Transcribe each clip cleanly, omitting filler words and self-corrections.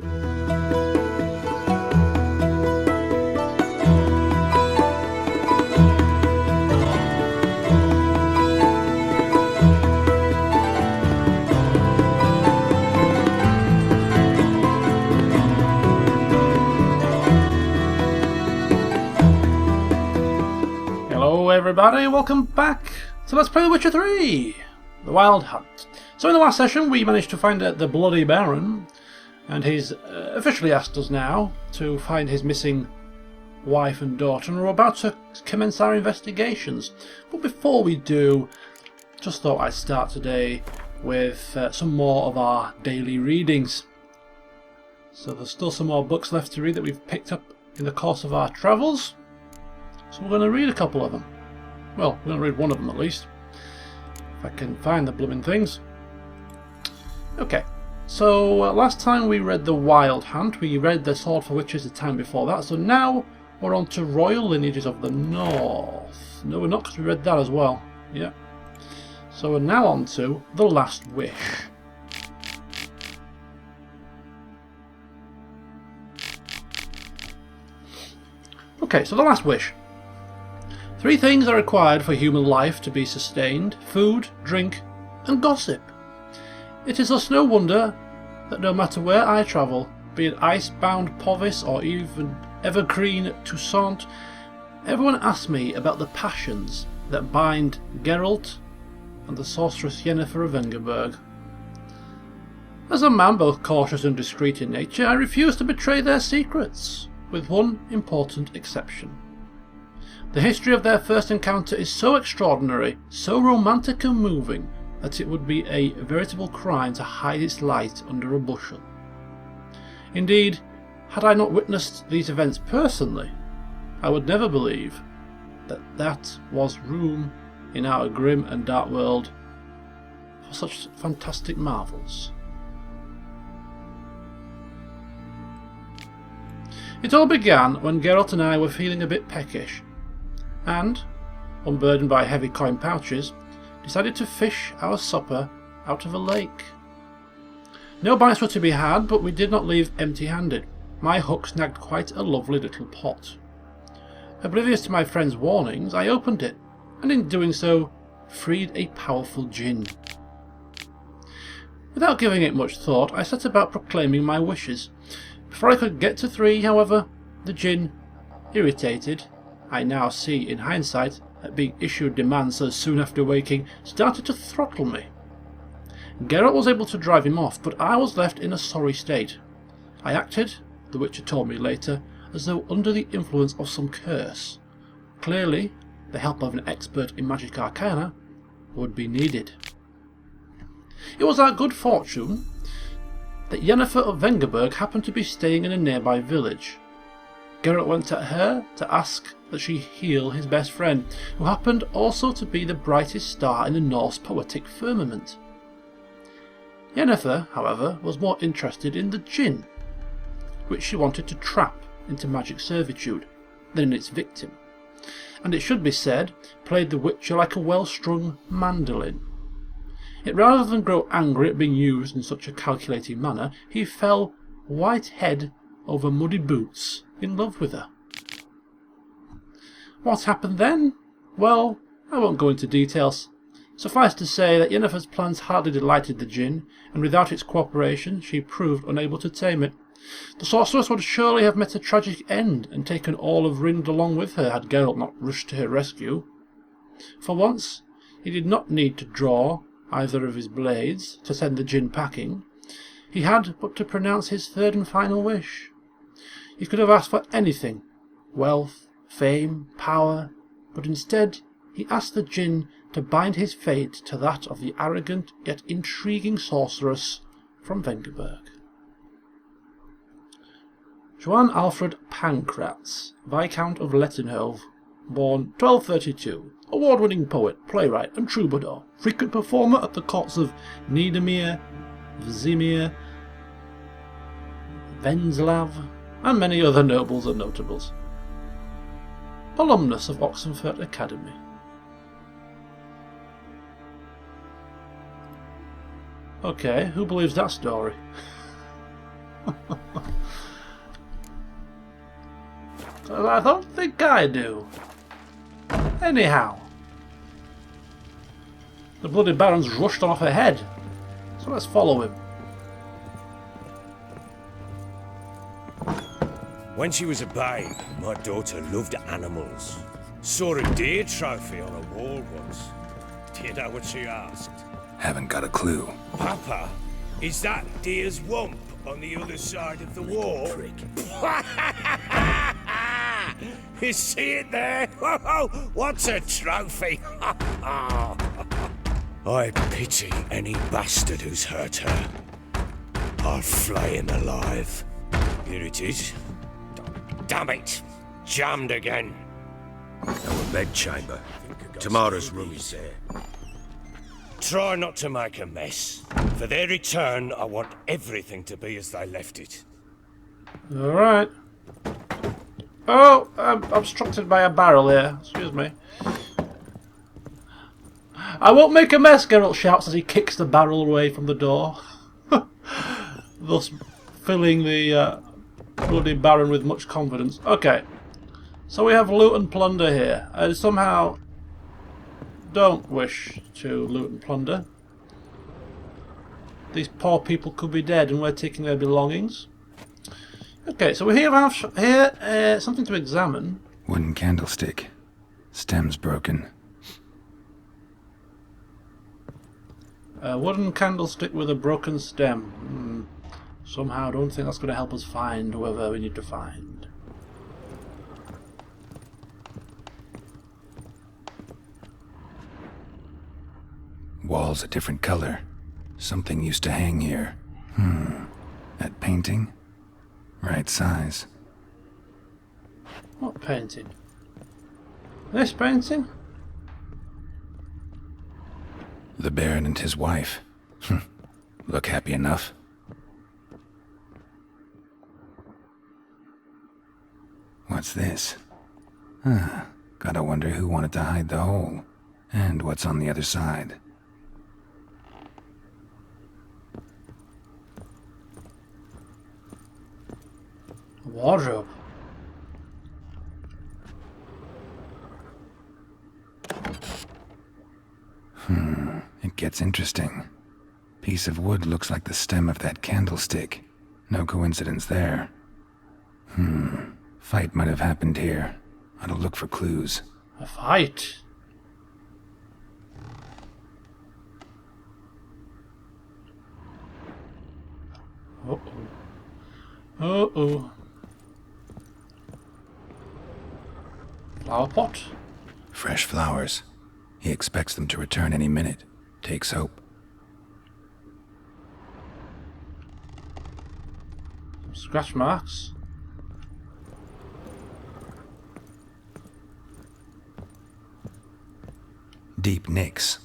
Hello everybody, welcome back to Let's Play The Witcher 3, The Wild Hunt. So in the last session we managed to find the Bloody Baron, and he's officially asked us now to find his missing wife and daughter, and we're about to commence our investigations. But before we do, just thought I'd start today with some more of our daily readings. So there's still some more books left to read that we've picked up in the course of our travels. So we're going to read a couple of them. Well, we're going to read one of them at least. If I can find the blooming things. Okay, so last time we read The Wild Hunt. We read The Sword for Witches the time before that. So now we're on to Royal Lineages of the North. No, we're not, because we read that as well. Yeah. So we're now on to The Last Wish. Okay, so The Last Wish. 3 things are required for human life to be sustained: food, drink, and gossip. It is thus no wonder that no matter where I travel, be it ice-bound Povis or even evergreen Toussaint, everyone asks me about the passions that bind Geralt and the sorceress Yennefer of Vengerberg. As a man both cautious and discreet in nature, I refuse to betray their secrets, with one important exception. The history of their first encounter is so extraordinary, so romantic and moving, that it would be a veritable crime to hide its light under a bushel. Indeed, had I not witnessed these events personally, I would never believe that that was room in our grim and dark world for such fantastic marvels. It all began when Geralt and I were feeling a bit peckish, and, unburdened by heavy coin pouches, decided to fish our supper out of a lake. No bites were to be had, but we did not leave empty-handed. My hook snagged quite a lovely little pot. Oblivious to my friend's warnings, I opened it, and in doing so, freed a powerful djinn. Without giving it much thought, I set about proclaiming my wishes. Before I could get to 3, however, the djinn, irritated, I now see in hindsight, at being issued demands so soon after waking, started to throttle me. Geralt was able to drive him off, but I was left in a sorry state. I acted, the Witcher told me later, as though under the influence of some curse. Clearly, the help of an expert in magic arcana would be needed. It was our good fortune that Yennefer of Vengerberg happened to be staying in a nearby village. Geralt went at her to ask that she heal his best friend, who happened also to be the brightest star in the Norse poetic firmament. Yennefer, however, was more interested in the djinn, which she wanted to trap into magic servitude, than in its victim, and it should be said, played the Witcher like a well-strung mandolin. Yet rather than grow angry at being used in such a calculating manner, he fell white head over muddy boots in love with her. What happened then? Well, I won't go into details. Suffice to say that Yennefer's plans hardly delighted the djinn, and without its cooperation she proved unable to tame it. The sorceress would surely have met a tragic end and taken all of Rind along with her had Geralt not rushed to her rescue. For once, he did not need to draw either of his blades to send the djinn packing. He had but to pronounce his 3rd and final wish. He could have asked for anything, wealth, fame, power, but instead he asked the djinn to bind his fate to that of the arrogant yet intriguing sorceress from Vengerberg. Johann Alfred Pancratz, Viscount of Lettenhove, born 1232, award-winning poet, playwright and troubadour, frequent performer at the courts of Niedermere, Vzimir, Venzlav, and many other nobles and notables. Alumnus of Oxenfurt Academy. Okay, who believes that story? I don't think I do. Anyhow. The bloody Baron's rushed off ahead. So let's follow him. When she was a babe, my daughter loved animals. Saw a deer trophy on a wall once. Do you know what she asked? Haven't got a clue. Papa, is that deer's wump on the other side of the wall? You see it there? What's a trophy? I pity any bastard who's hurt her. I'll flay him alive. Here it is. Damn it! Jammed again. Our bedchamber. Tamara's room is there. Try not to make a mess. For their return, I want everything to be as they left it. Alright. Oh, I'm obstructed by a barrel here. Excuse me. I won't make a mess, Geralt shouts as he kicks the barrel away from the door. Thus filling the bloody Baron with much confidence. Okay. So we have loot and plunder here. I somehow don't wish to loot and plunder. These poor people could be dead and we're taking their belongings. Okay, so we have here something to examine. Wooden candlestick. Stem's broken. A wooden candlestick with a broken stem. Somehow I don't think that's going to help us find whoever we need to find. Wall's a different color. Something used to hang here. That painting? Right size. What painting? This painting? The Baron and his wife. Look happy enough. What's this? Gotta wonder who wanted to hide the hole. And what's on the other side. A wardrobe. It gets interesting. Piece of wood looks like the stem of that candlestick. No coincidence there. Fight might have happened here. I'll look for clues. A fight? Uh-oh. Uh-oh. Flower pot? Fresh flowers. He expects them to return any minute. Takes hope. Some scratch marks. Deep nicks.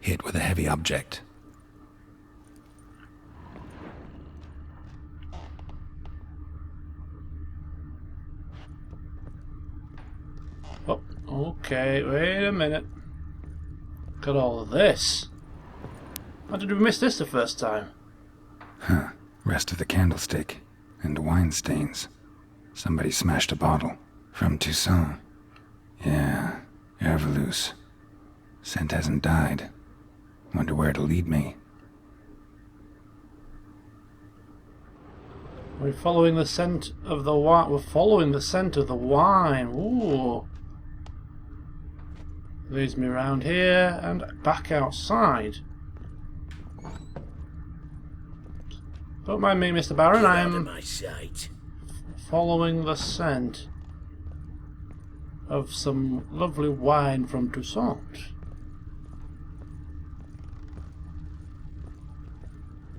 Hit with a heavy object. Oh, okay, wait a minute. Look at all of this. How did we miss this the first time? Rest of the candlestick. And wine stains. Somebody smashed a bottle. From Toussaint. Yeah, Ervelus. Scent hasn't died. Wonder where it'll lead me. We're following the scent of the wine. We're following the scent of the wine. Ooh. Leads me around here and back outside. Don't mind me, Mr. Baron. I am following the scent of some lovely wine from Toussaint.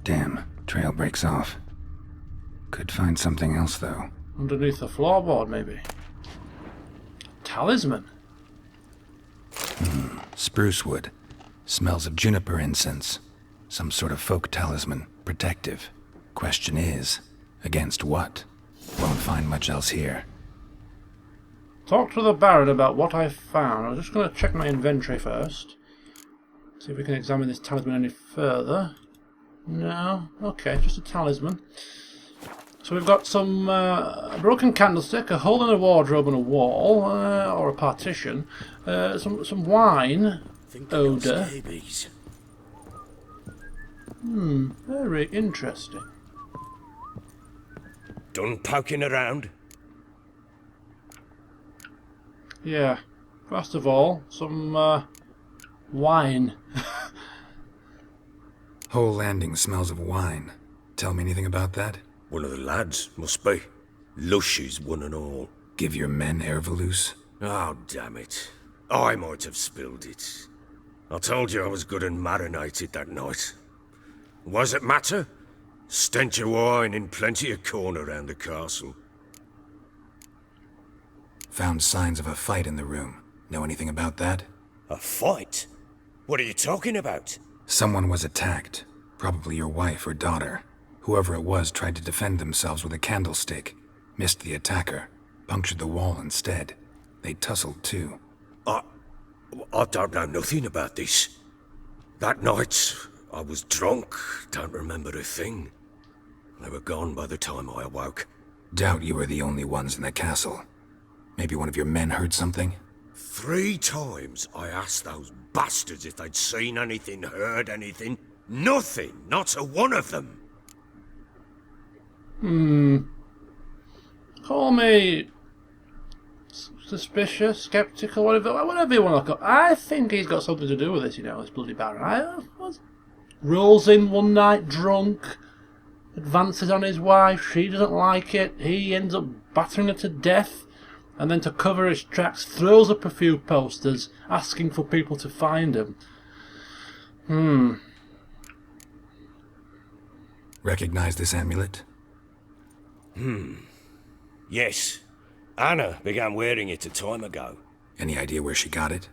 Damn, trail breaks off. Could find something else, though. Underneath the floorboard, maybe. Talisman. Spruce wood. Smells of juniper incense. Some sort of folk talisman. Protective. Question is, against what? Won't find much else here. Talk to the Baron about what I found. I'm just going to check my inventory first. See if we can examine this talisman any further. No? Okay, just a talisman. So we've got some a broken candlestick, a hole in a wardrobe and a wall, or a partition, some wine, odour. Very interesting. Done poking around? Yeah. First of all, some wine. Whole landing smells of wine. Tell me anything about that? One of the lads, must be. Lushes, one and all. Give your men Ervalus? Oh, damn it. I might have spilled it. I told you I was good and marinated that night. Was it matter? Stench of wine in plenty of corn around the castle. Found signs of a fight in the room. Know anything about that? A fight? What are you talking about? Someone was attacked. Probably your wife or daughter. Whoever it was tried to defend themselves with a candlestick. Missed the attacker. Punctured the wall instead. They tussled too. I don't know nothing about this. That night, I was drunk. Don't remember a thing. They were gone by the time I awoke. Doubt you were the only ones in the castle. Maybe one of your men heard something? 3 times I asked those bastards if they'd seen anything, heard anything. Nothing, not a one of them. Call me suspicious, sceptical, whatever you want to call it. I think he's got something to do with this, this bloody Baron. Rolls in one night drunk, advances on his wife, she doesn't like it, he ends up battering her to death, and then to cover his tracks throws up a few posters asking for people to find him. Recognize this amulet? Yes. Anna began wearing it a time ago. Any idea where she got it?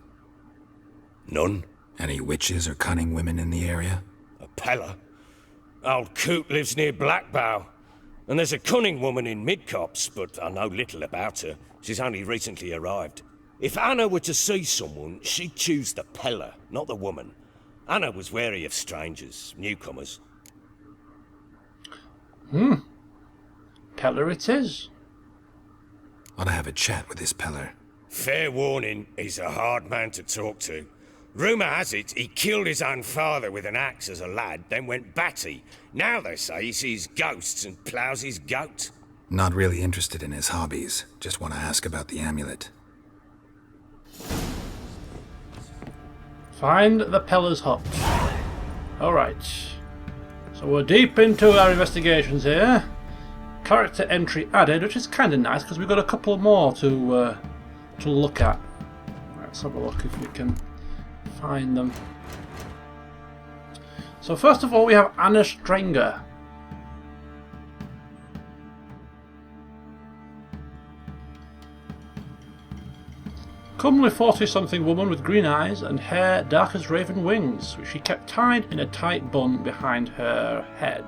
None. Any witches or cunning women in the area? A Pella. Old Coot lives near Blackbow. And there's a cunning woman in Midcopse, but I know little about her. She's only recently arrived. If Anna were to see someone, she'd choose the Pella, not the woman. Anna was wary of strangers, newcomers. Peller it is. Ought to have a chat with this Peller. Fair warning, he's a hard man to talk to. Rumour has it he killed his own father with an axe as a lad, then went batty. Now they say he sees ghosts and ploughs his goat. Not really interested in his hobbies. Just want to ask about the amulet. Find the Peller's hut. Alright. So we're deep into our investigations here. Character entry added, which is kind of nice because we've got a couple more to look at. Let's have a look if we can find them. So first of all we have Anna Strenger. Comely 40-something woman with green eyes and hair dark as raven wings, which she kept tied in a tight bun behind her head.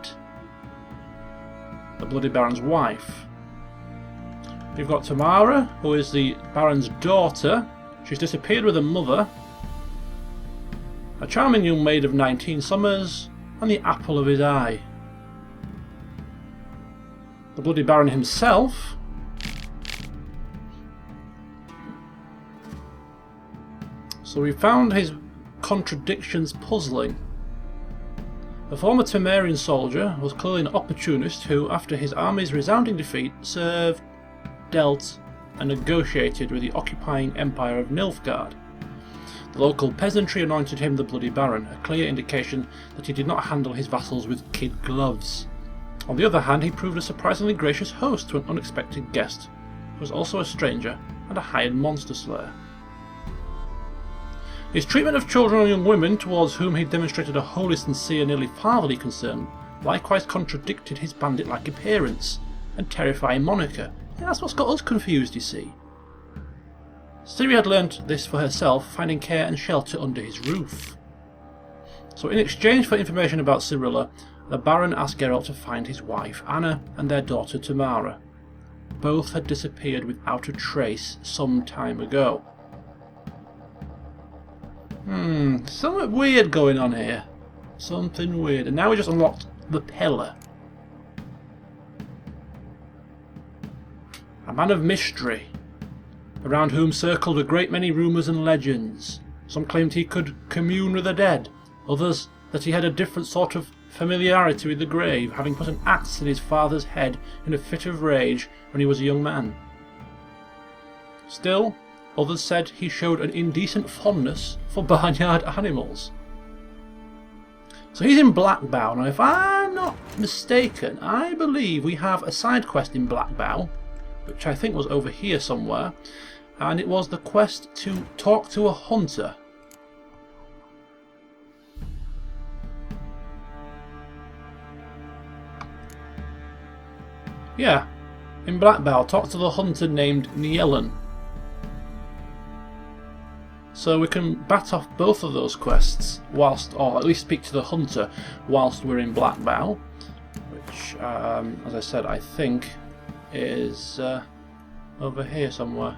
The Bloody Baron's wife. We've got Tamara, who is the Baron's daughter. She's disappeared with her mother. A charming young maid of 19 summers, and the apple of his eye. The Bloody Baron himself. So we found his contradictions puzzling. The former Temerian soldier was clearly an opportunist who, after his army's resounding defeat, served, dealt, and negotiated with the occupying empire of Nilfgaard. The local peasantry anointed him the Bloody Baron, a clear indication that he did not handle his vassals with kid gloves. On the other hand, he proved a surprisingly gracious host to an unexpected guest, who was also a stranger and a hired monster slayer. His treatment of children and young women, towards whom he demonstrated a wholly sincere, nearly fatherly concern, likewise contradicted his bandit-like appearance and terrifying moniker. Yeah, that's what's got us confused, you see. Ciri had learnt this for herself, finding care and shelter under his roof. So in exchange for information about Cirilla, the Baron asked Geralt to find his wife, Anna, and their daughter, Tamara. Both had disappeared without a trace some time ago. Something weird going on here. Something weird. And now we just unlocked the Peller. a man of mystery, around whom circled a great many rumours and legends. Some claimed he could commune with the dead, others that he had a different sort of familiarity with the grave, having put an axe in his father's head in a fit of rage when he was a young man. Still, others said he showed an indecent fondness for barnyard animals. So he's in Blackbow. Now, if I'm not mistaken, I believe we have a side quest in Blackbow, which I think was over here somewhere, and it was the quest to talk to a hunter. Yeah, in Blackbow, talk to the hunter named Nielen. So we can bat off both of those quests whilst, or at least speak to the hunter whilst we're in Blackbow, which, as I said, I think is over here somewhere.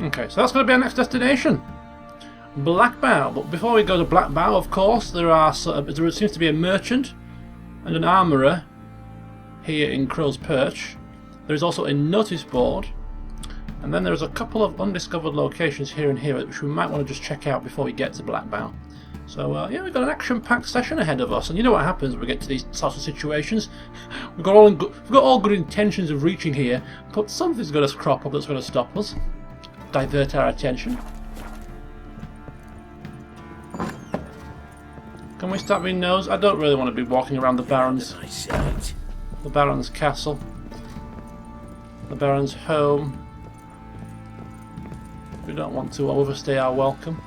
Okay, so that's going to be our next destination, Blackbow. But before we go to Blackbow, of course, there seems to be a merchant and an armourer here in Crow's Perch. There is also a notice board, and then there's a couple of undiscovered locations here and here which we might want to just check out before we get to Blackbow. So yeah, we've got an action-packed session ahead of us, and you know what happens when we get to these sorts of situations. We've got all good intentions of reaching here, but something's going to crop up that's going to stop us. Divert our attention. Can we stop my nose? I don't really want to be walking around the Baron's castle, the Baron's home. We don't want to overstay our welcome.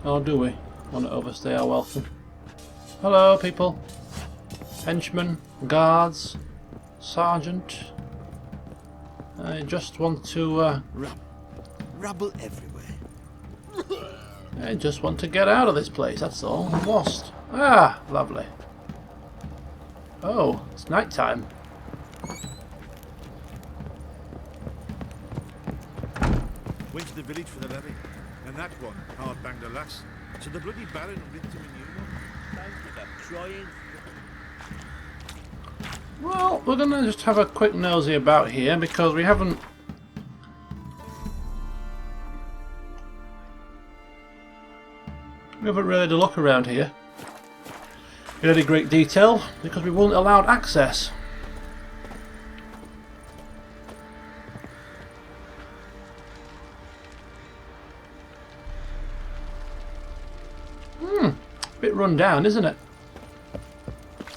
Or do we want to overstay our welcome? Hello, people. Henchmen, guards, sergeant. I just want to... Rubble everywhere. I just want to get out of this place, that's all. I'm lost. Ah, lovely. Oh, it's night time. Went to the village for the levy, and that one hard banged a lass. So the bloody Baron ripped him a new one. Don't give up trying. Well, we're gonna just have a quick nosy about here because we haven't really had a look around here in any great detail because we weren't allowed access. Bit run down, isn't it?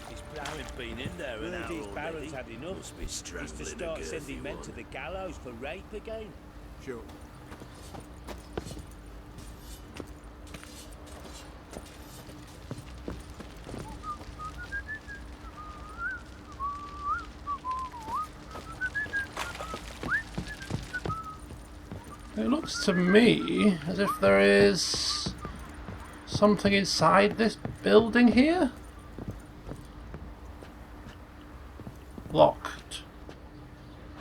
His Baron's been in there an hour already. Baron's had enough. He's to start sending men to the gallows for rape again. Sure. It looks to me as if there is something inside this building here. Locked.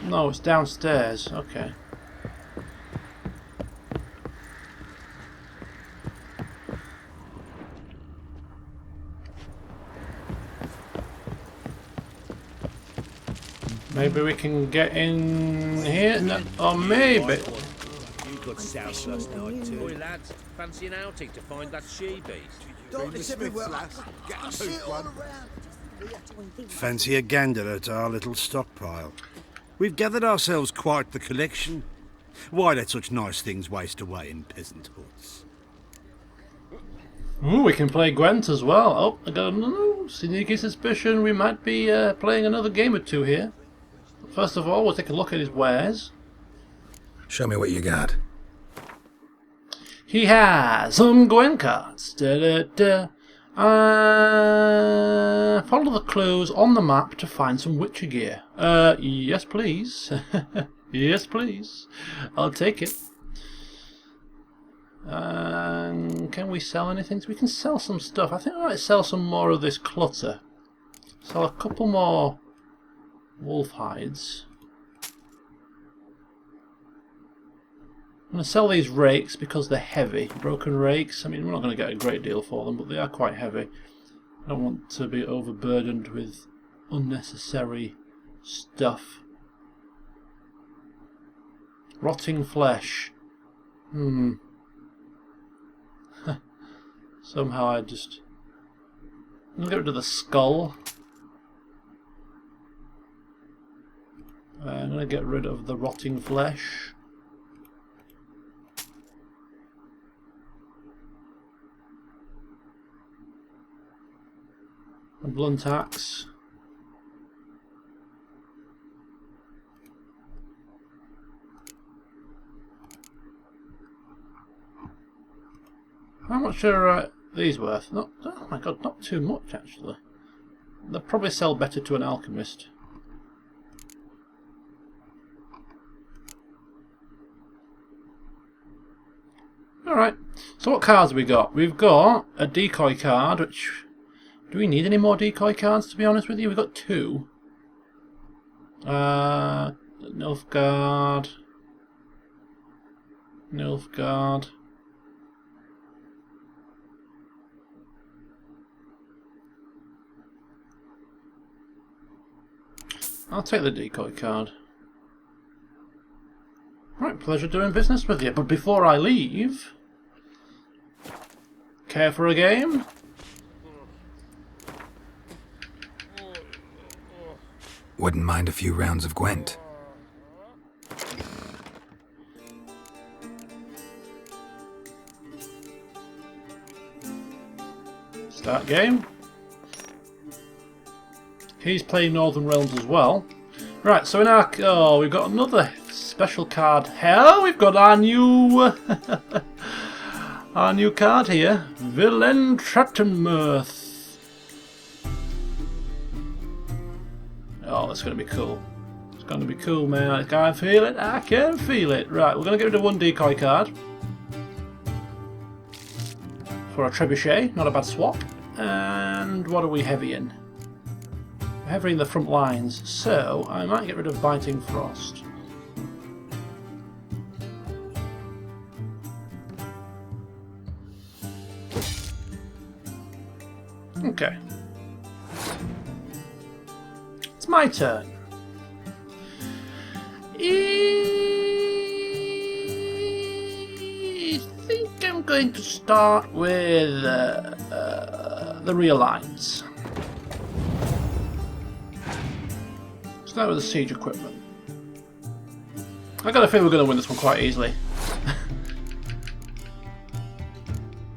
No, it's downstairs. Okay. Maybe we can get in here? No, or maybe... Good sounds last night too. Boy lads, fancy an outing to find that she-beast? Darkness everywhere, lass. I see it all around. Fancy a gander at our little stockpile. We've gathered ourselves quite the collection. Why let such nice things waste away in peasant huts? Ooh, we can play Gwent as well. Oh, I got a sneaky suspicion we might be playing another game or two here. First of all, we'll take a look at his wares. Show me what you got. He has some Gwent cards. Follow the clues on the map to find some Witcher gear. Yes please. Yes, please. I'll take it. Can we sell anything? We can sell some stuff. I think I might sell some more of this clutter. Sell a couple more wolf hides. I'm going to sell these rakes because they're heavy. Broken rakes. I mean, we're not going to get a great deal for them, but they are quite heavy. I don't want to be overburdened with unnecessary stuff. Rotting flesh. Somehow I just... I'm going to get rid of the skull. I'm going to get rid of the rotting flesh. A blunt axe. How much are these worth? Not, oh my god, not too much actually. They'll probably sell better to an alchemist. Alright, so what cards have we got? We've got a decoy card, which... Do we need any more decoy cards, to be honest with you? We've got 2. Nilfgaard. Nilfgaard. I'll take the decoy card. Right, pleasure doing business with you. But before I leave... Care for a game? Wouldn't mind a few rounds of Gwent. Start game. He's playing Northern Realms as well. Right, so in our... Oh, we've got another special card. Hell, we've got our new... our new card here. Villain Trattenmirth. Oh, that's going to be cool. It's going to be cool, man. I can feel it. I can feel it. Right, we're going to get rid of 1 decoy card. For a trebuchet. Not a bad swap. And what are we heavy in? We're heavy in the front lines. So, I might get rid of Biting Frost. Okay. It's my turn. I think I'm going to start with the rear lines. Start with the siege equipment. I got a feeling we're going to win this one quite easily.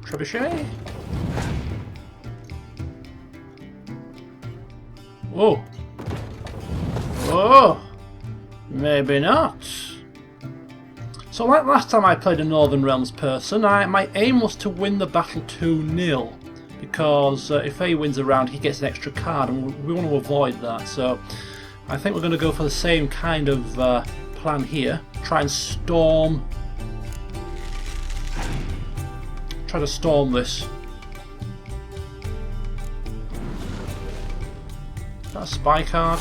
Trebuchet. Whoa. Oh, maybe not. So like last time I played a Northern Realms person, my aim was to win the battle 2-0. Because if he wins a round, he gets an extra card, and we want to avoid that. So I think we're going to go for the same kind of plan here. Try and storm... Try to storm this. Is that a spy card?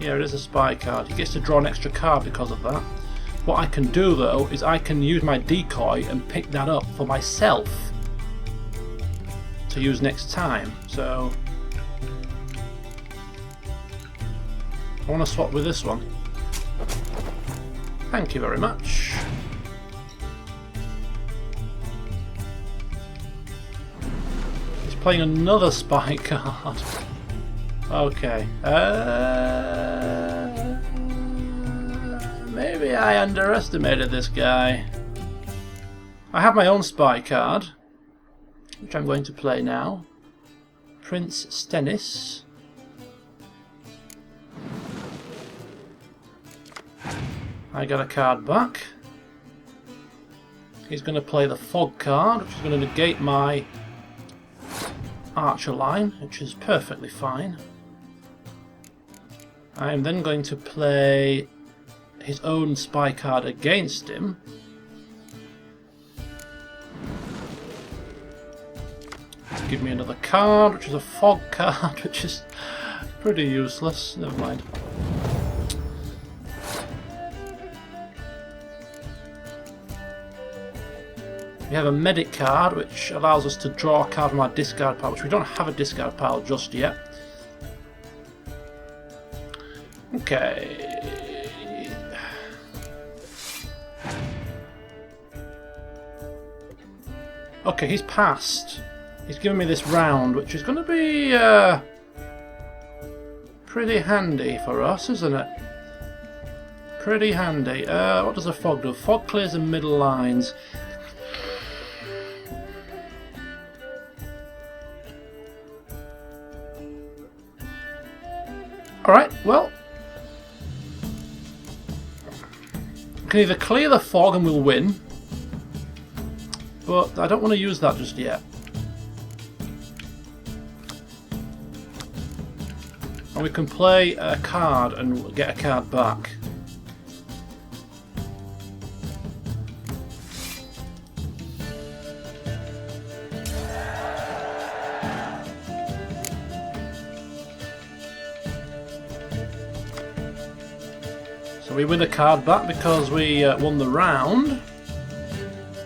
Yeah, it is a spy card. He gets to draw an extra card because of that. What I can do though is I can use my decoy and pick that up for myself to use next time. So I want to swap with this one. Thank you very much. He's playing another spy card. Okay. Maybe I underestimated this guy. I have my own spy card, which I'm going to play now. Prince Stennis. I got a card back. He's going to play the fog card, which is going to negate my archer line, which is perfectly fine. I am then going to play his own spy card against him. Give me another card, which is a fog card, which is pretty useless. Never mind. We have a medic card, which allows us to draw a card from our discard pile, which we don't have a discard pile just yet. Okay. Okay, he's passed. He's given me this round, which is going to be pretty handy for us, isn't it? Pretty handy. What does a fog do? Fog clears the middle lines. Alright, well, we can either clear the fog and we'll win, but I don't want to use that just yet. And we can play a card and get a card back. So we win a card back because we won the round.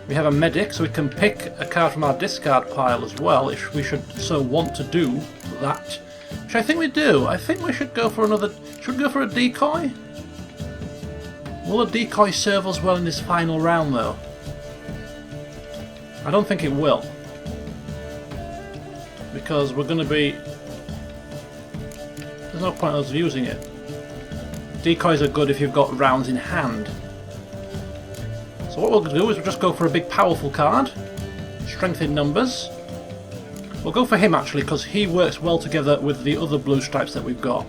We have a medic, so we can pick a card from our discard pile as well, if we should so want to do that. Which I think we do. I think we should go for another... Should we go for a decoy? Will a decoy serve us well in this final round, though? I don't think it will. Because we're going to be... There's no point in us using it. Decoys are good if you've got rounds in hand. So what we'll do is we'll just go for a big powerful card. Strength in numbers. We'll go for him actually because he works well together with the other blue stripes that we've got.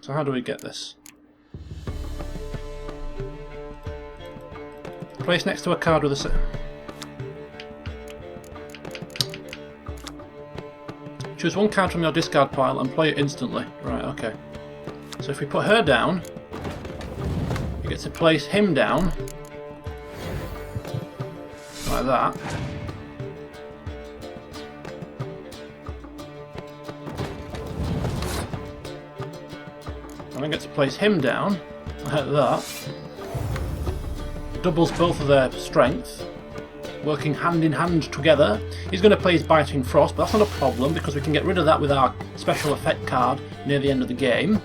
So how do we get this? Place next to a card with a... Choose one card from your discard pile and play it instantly. Right, okay. So if we put her down, you get to place him down. Like that. And then get to place him down. Like that. Doubles both of their strength. Working hand in hand together. He's going to play his Biting Frost, but that's not a problem because we can get rid of that with our special effect card near the end of the game.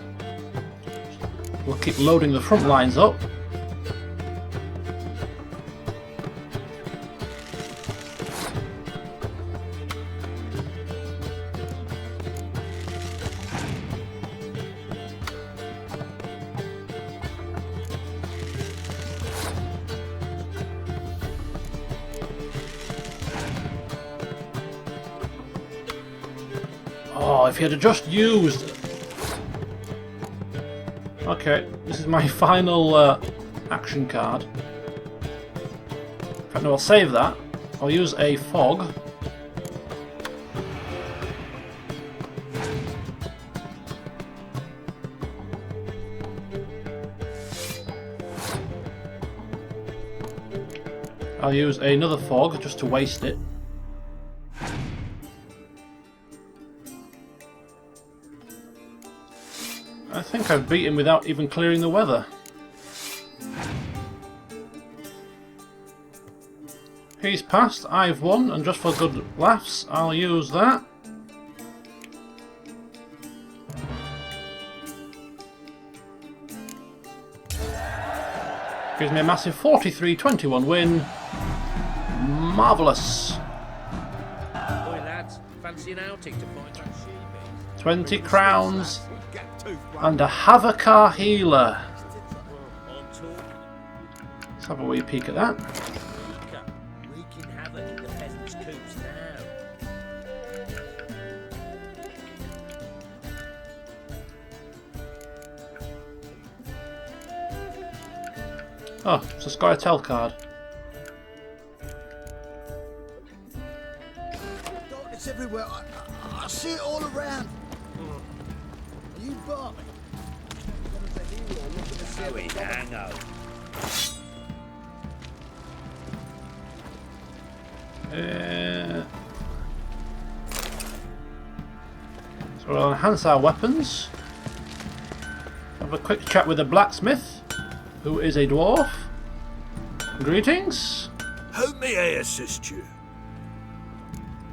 We'll keep loading the front lines up. Oh, if he had just used... Okay, this is my final action card. In fact, no, I'll save that. I'll use a fog. I'll use another fog just to waste it. I think I've beat him without even clearing the weather. He's passed, I've won, and just for good laughs, I'll use that. Gives me a massive 43-21 win. Marvellous. Boy, lads, fancy an outing to find that sheep. 20 crowns. And a Havakar healer. Let's have a wee peek at that. Wreaking havoc in the peasants' coops now. Oh, it's a Skytel card. It's everywhere. I see it all around. You barman. How in hango. So we'll enhance our weapons. Have a quick chat with the blacksmith, who is a dwarf. Greetings. How may I assist you?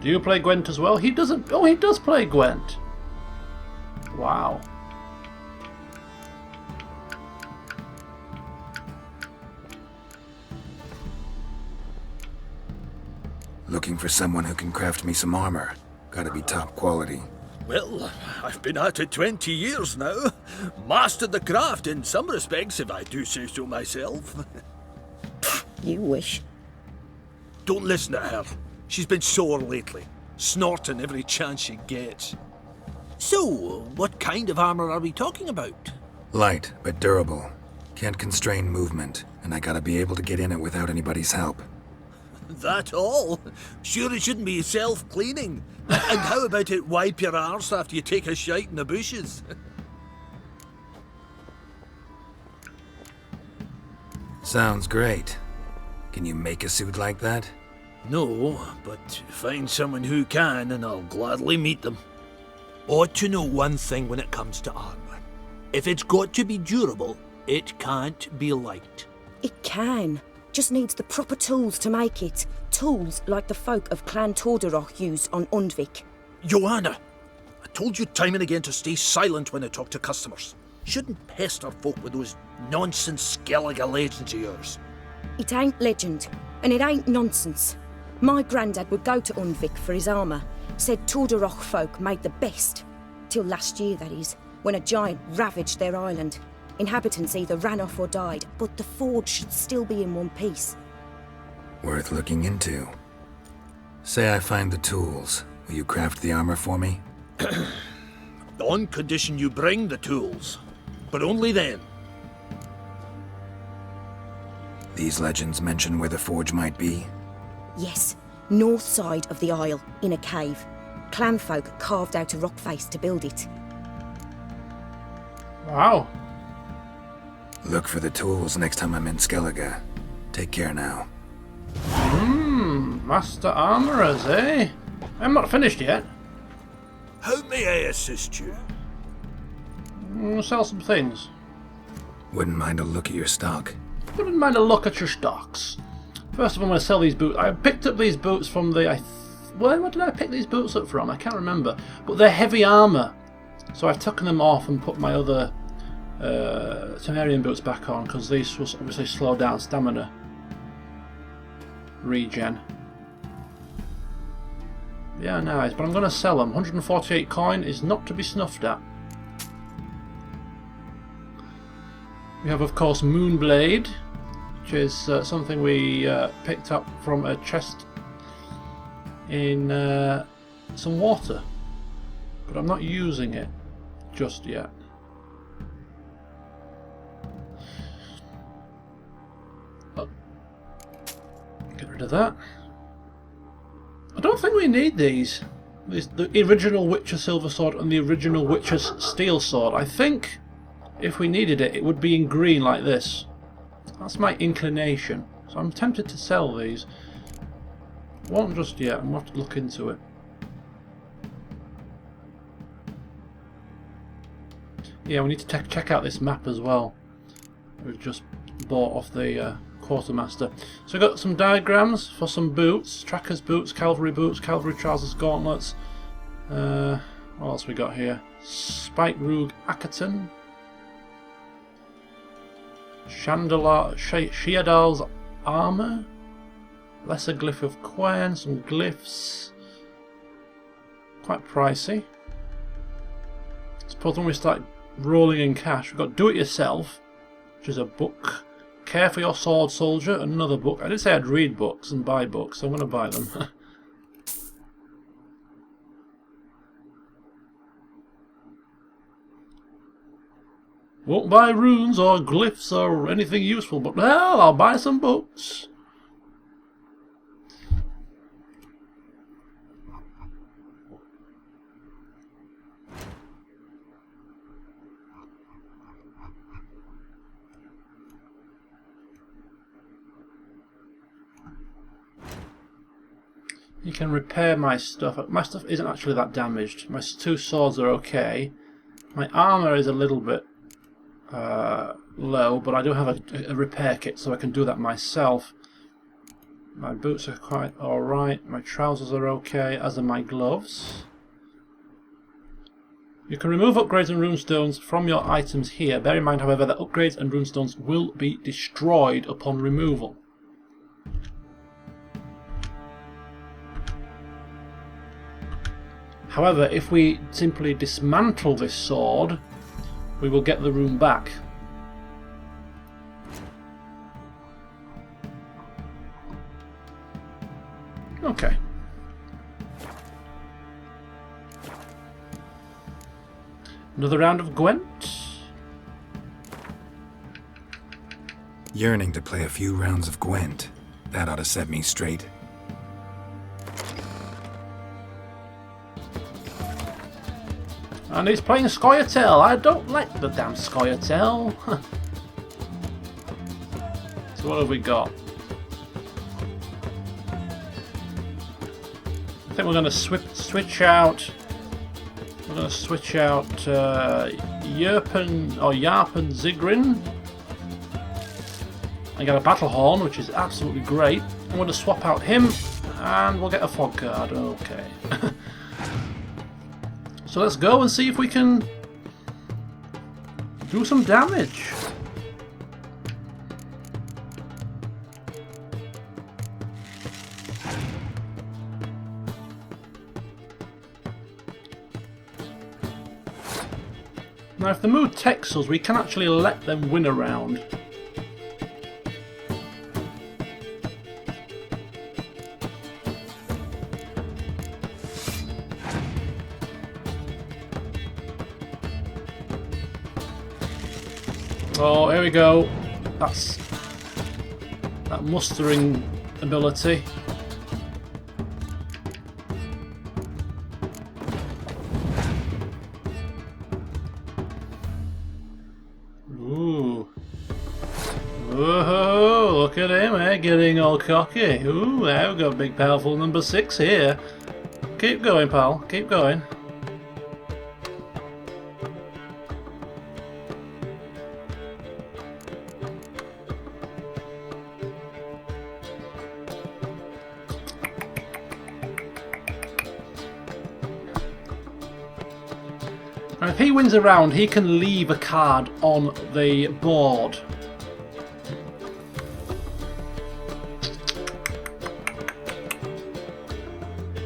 Do you play Gwent as well? He doesn't. Oh, he does play Gwent. Wow. Looking for someone who can craft me some armor. Gotta be top quality. Well, I've been at it 20 years now. Mastered the craft in some respects, if I do say so myself. You wish. Don't listen to her. She's been sore lately, snorting every chance she gets. So, what kind of armor are we talking about? Light, but durable. Can't constrain movement, and I gotta be able to get in it without anybody's help. That all? Sure it shouldn't be self-cleaning. And how about it wipe your arse after you take a shite in the bushes? Sounds great. Can you make a suit like that? No, but find someone who can and I'll gladly meet them. Ought to know one thing when it comes to armor. If it's got to be durable, it can't be light. It can. Just needs the proper tools to make it. Tools like the folk of Clan Torderoch used on Undvik. Joanna, I told you time and again to stay silent when I talk to customers. Shouldn't pester folk with those nonsense Skellige legends of yours. It ain't legend, and it ain't nonsense. My granddad would go to Undvik for his armour. Said Torderoch folk made the best. Till last year, that is, when a giant ravaged their island. Inhabitants either ran off or died, but the forge should still be in one piece. Worth looking into. Say I find the tools. Will you craft the armor for me? On condition you bring the tools. But only then. These legends mention where the forge might be? Yes, north side of the isle, in a cave. Clanfolk carved out a rock face to build it. Wow. Look for the tools next time I'm in Skellige. Take care now. Master armourers, eh? I'm not finished yet. How may I assist you? Sell some things. Wouldn't mind a look at your stock. Wouldn't mind a look at your stocks. First of all, I'm going to sell these boots. I picked up these boots from the... Where did I pick these boots up from? I can't remember. But they're heavy armour. So I've taken them off and put my other Temerian boots back on, because these will obviously slow down stamina regen. Yeah, nice. But I'm going to sell them. 148 coin is not to be snuffed at. We have, of course, Moonblade, which is something we picked up from a chest in some water, but I'm not using it just yet. Get rid of that. I don't think we need these. The original Witcher Silver Sword and the original Witcher's Steel Sword. I think if we needed it, it would be in green like this. That's my inclination. So I'm tempted to sell these. Won't just yet. I'm going to have to look into it. Yeah, we need to check out this map as well. We've just bought off the Quartermaster. So we've got some diagrams for some boots. Tracker's boots, cavalry trousers, gauntlets. What else we got here? Spike Roog Ackerton. Sheardal's armour. Lesser glyph of Quern. Some glyphs. Quite pricey. I suppose when we start rolling in cash, we've got Do It Yourself, which is a book. Care for Your Sword Soldier, another book. I did say I'd read books and buy books, so I'm going to buy them. Won't buy runes or glyphs or anything useful, but well, I'll buy some books. You can repair my stuff. My stuff isn't actually that damaged. My 2 swords are okay. My armour is a little bit low, but I do have a repair kit, so I can do that myself. My boots are quite alright. My trousers are okay, as are my gloves. You can remove upgrades and runestones from your items here. Bear in mind, however, that upgrades and runestones will be destroyed upon removal. However, if we simply dismantle this sword, we will get the rune back. Okay. Another round of Gwent. Yearning to play a few rounds of Gwent. That ought to set me straight. And he's playing Scoia'tael. I don't like the damn Scoia'tael. So what have we got? I think we're going to switch out. We're going to switch out Yarpen Zigrin. I got a battle horn, which is absolutely great. I'm going to swap out him, and we'll get a fog card. Okay. So let's go and see if we can do some damage. Now if the mood texts us, we can actually let them win a round. Oh, here we go. That's that mustering ability. Ooh. Whoa, look at him, eh? Getting all cocky. Ooh, there we go, big powerful number 6 here. Keep going, pal. Keep going. And if he wins a round, he can leave a card on the board.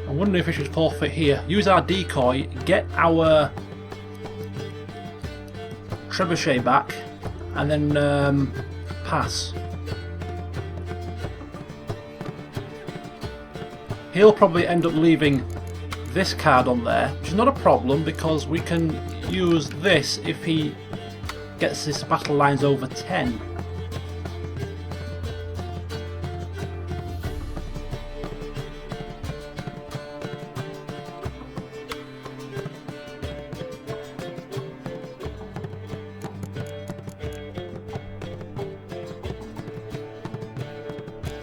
I'm wondering if we should forfeit here. Use our decoy, get our trebuchet back, and then pass. He'll probably end up leaving this card on there, which is not a problem because we can use this if he gets his battle lines over 10.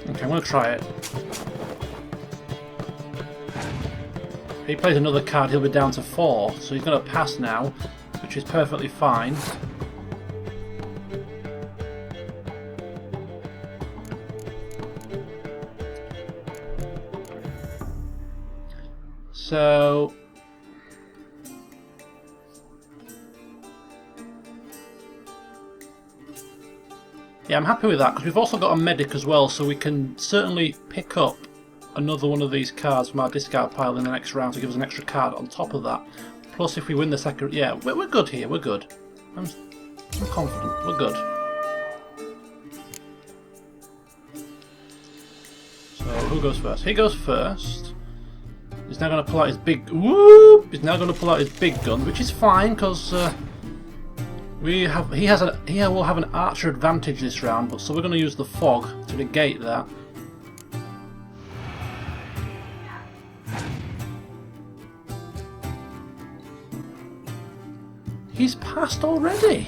Okay, I'm going to try it. If he plays another card, he'll be down to 4, so he's going to pass now, which is perfectly fine. So yeah, I'm happy with that because we've also got a medic as well, so we can certainly pick up another one of these cards from our discard pile in the next round to give us an extra card on top of that. Plus, if we win the second, yeah, we're good here. We're good. I'm confident. We're good. So who goes first? He goes first. He's now going to pull out his big. Whoop! He's now going to pull out his big gun, which is fine because he will have an archer advantage this round. But so we're going to use the fog to negate that. He's passed already.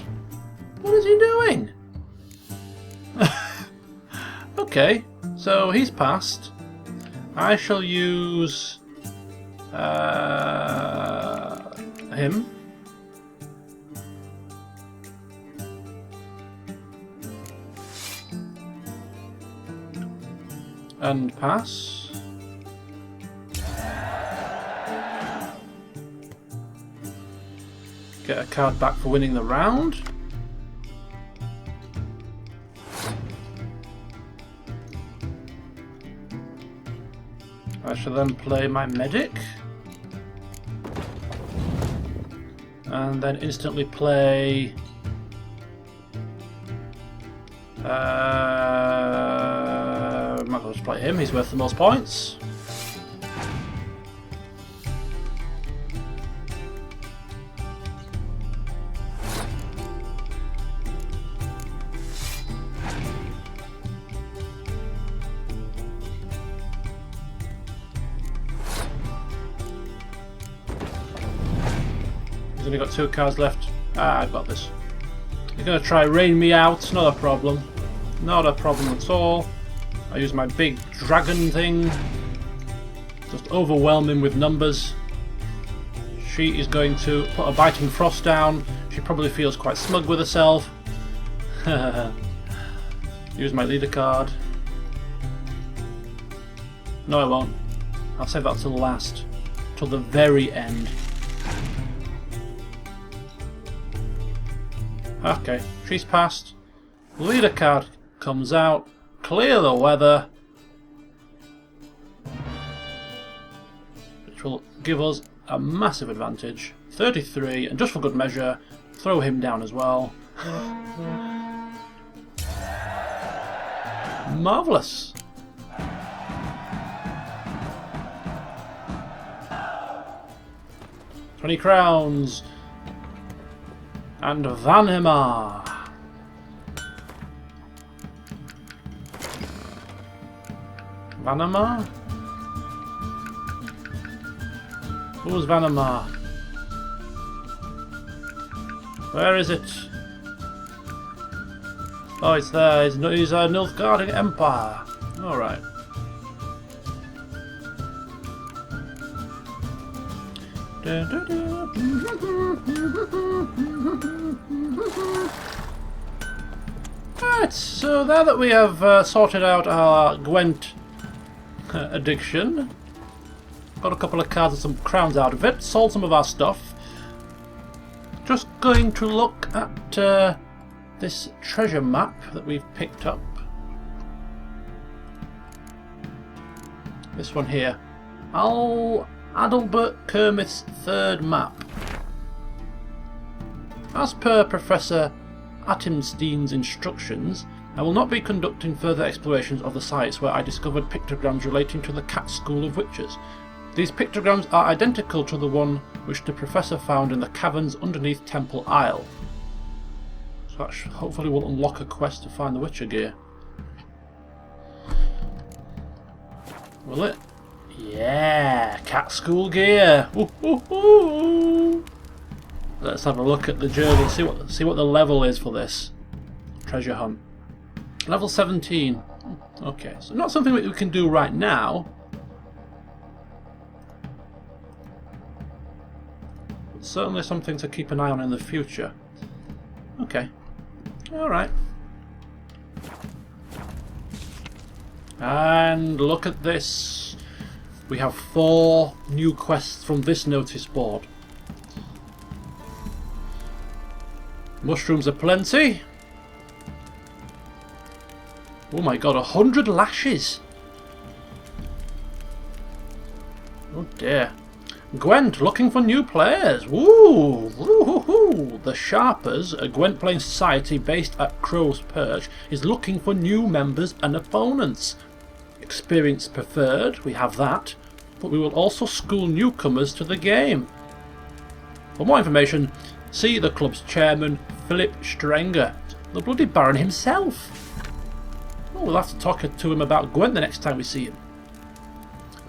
What is he doing? Okay, so he's passed. I shall use him. And pass. Get a card back for winning the round. I shall then play my medic. And then instantly play... might as well just play him, he's worth the most points. He's only got 2 cards left. Ah, I've got this. You're going to try rain me out, not a problem. Not a problem at all. I use my big dragon thing. Just overwhelm him with numbers. She is going to put a biting frost down. She probably feels quite smug with herself. Use my leader card. No, I won't. I'll save that till last. Till the very end. Okay, she's passed. Leader card comes out. Clear the weather. Which will give us a massive advantage. 33, and just for good measure, throw him down as well. Marvellous. $20 crowns. And Vanhemar. Vanhemar? Who's Vanhemar? Where is it? Oh, it's there. He's a Nilfgaardian Empire. Alright. Right, so now that we have sorted out our Gwent addiction, got a couple of cards and some crowns out of it, sold some of our stuff, just going to look at this treasure map that we've picked up. This one here. Adalbert Kermith's third map. As per Professor Attimstein's instructions, I will not be conducting further explorations of the sites where I discovered pictograms relating to the Cat School of Witches. These pictograms are identical to the one which the Professor found in the caverns underneath Temple Isle. So that hopefully will unlock a quest to find the Witcher gear. Will it? Yeah, Cat School gear. Ooh, ooh, ooh. Let's have a look at the journey and see what the level is for this treasure hunt. Level 17. Okay, so not something that we can do right now. But certainly something to keep an eye on in the future. Okay. Alright. And look at this. We have 4 new quests from this notice board. Mushrooms are plenty. Oh my god, 100 lashes. Oh dear. Gwent looking for new players. Woo! Woo-hoo-hoo. The Sharpers, a Gwent playing society based at Crow's Perch, is looking for new members and opponents. Experience preferred, we have that, but we will also school newcomers to the game. For more information, see the club's chairman, Philip Strenger, the bloody Baron himself. Oh, we'll have to talk to him about Gwent the next time we see him.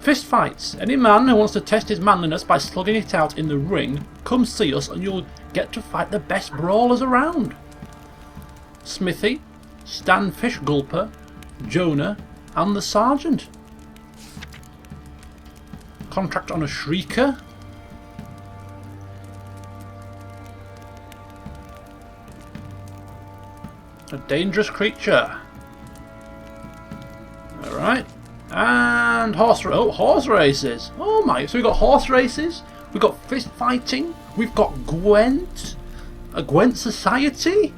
Fist fights. Any man who wants to test his manliness by slugging it out in the ring, come see us and you'll get to fight the best brawlers around. Smithy, Stan Fishgulper, Jonah, and the Sergeant. Contract on a Shrieker. A dangerous creature. Alright. And horse races. Oh my, so we've got horse races, we've got fist fighting, we've got Gwent. A Gwent society?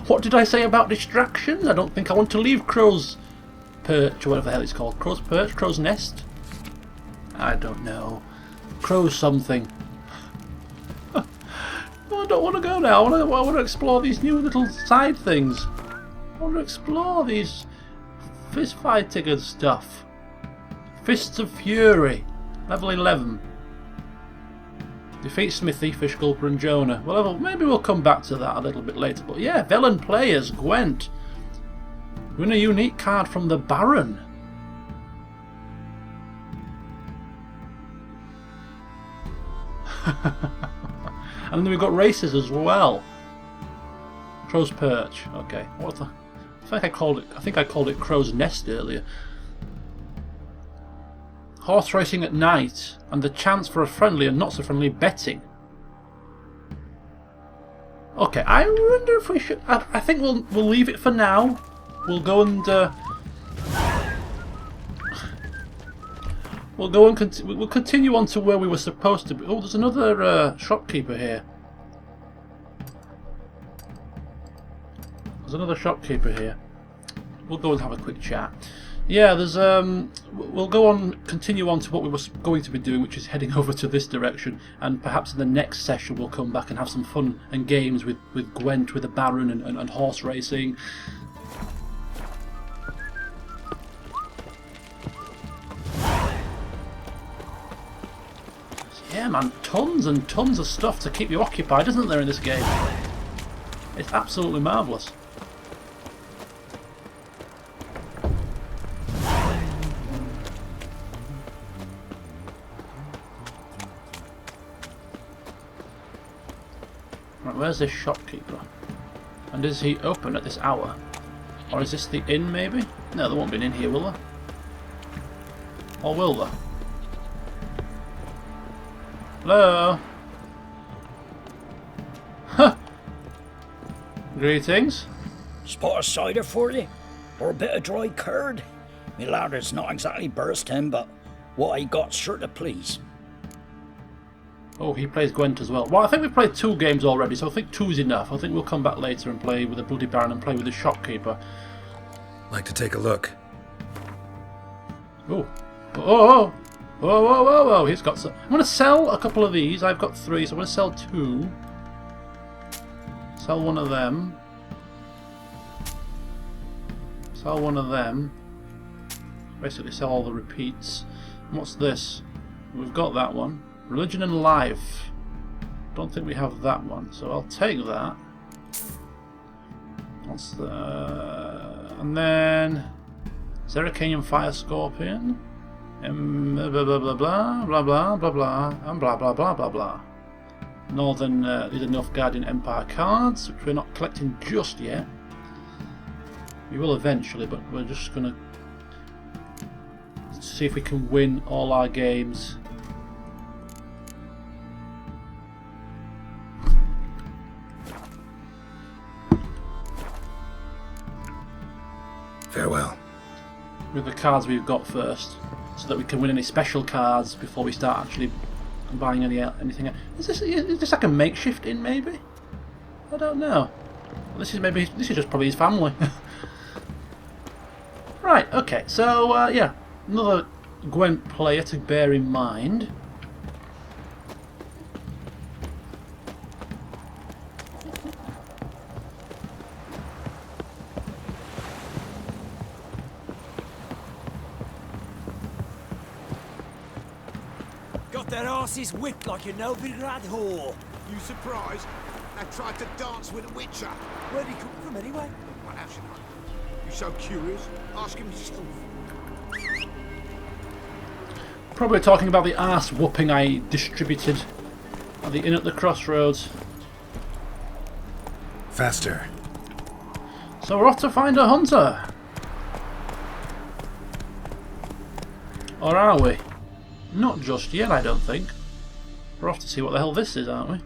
What did I say about distractions? I don't think I want to leave Crow's Perch, or whatever the hell it's called. Crow's Perch? Crow's Nest? I don't know. Crow's something. I don't want to go now. I want to explore these new little side things. I want to explore these fist fighting and stuff. Fists of Fury. Level 11. Defeat Smithy, Fish Gulper and Jonah. Well, maybe we'll come back to that a little bit later. But yeah, Velen players, Gwent. Win a unique card from the Baron. And then we've got races as well. Crow's Perch. Okay. What the? I think I called it Crow's Nest earlier. Horse racing at night and the chance for a friendly and not so friendly betting. Okay, I wonder if we should. I think we'll leave it for now. We'll go and we'll continue on to where we were supposed to be. Oh, there's another shopkeeper here. There's another shopkeeper here. We'll go and have a quick chat. Yeah, there's we'll continue on to what we were going to be doing, which is heading over to this direction, and perhaps in the next session we'll come back and have some fun and games with Gwent, with the Baron and horse racing. Yeah, man, tons and tons of stuff to keep you occupied, isn't there, in this game? It's absolutely marvellous. Right, where's this shopkeeper? And is he open at this hour? Or is this the inn, maybe? No, there won't be an inn here, will there? Or will there? Hello? Huh! Greetings. Spot of cider for you? Or a bit of dry curd? Me ladder's not exactly bursting, but what I got's sure to please. Oh, he plays Gwent as well. Well, I think we've played 2 games already, so I think 2's enough. I think we'll come back later and play with the Bloody Baron and play with the shopkeeper. Like to take a look. Oh. Oh! Whoa, whoa, whoa, whoa, he's got some. I'm going to sell a couple of these. I've got 3, so I'm going to sell 2. Sell one of them. Sell one of them. Basically sell all the repeats. And what's this? We've got that one. Religion and Life. Don't think we have that one, so I'll take that. What's the... And then... Zeracanian Fire Scorpion. Blah blah blah blah blah blah blah blah and blah blah blah blah blah. Northern is enough Guardian Empire cards, which we're not collecting just yet. We will eventually, but we're just gonna see if we can win all our games. Farewell. With the cards we've got first, so that we can win any special cards before we start actually buying anything. Is this like a makeshift inn, maybe? I don't know. This is just probably his family. Right. Okay. So yeah, another Gwent player to bear in mind. Their asses whipped like a Novigrad whore. You surprised? They tried to dance with a witcher. Where'd he come from anyway? What else you know? You so curious? Ask him yourself. Probably talking about the arse whooping I distributed at the inn at the crossroads. Faster. So we're off to find a hunter. Or are we? Not just yet, I don't think. We're off to see what the hell this is, aren't we?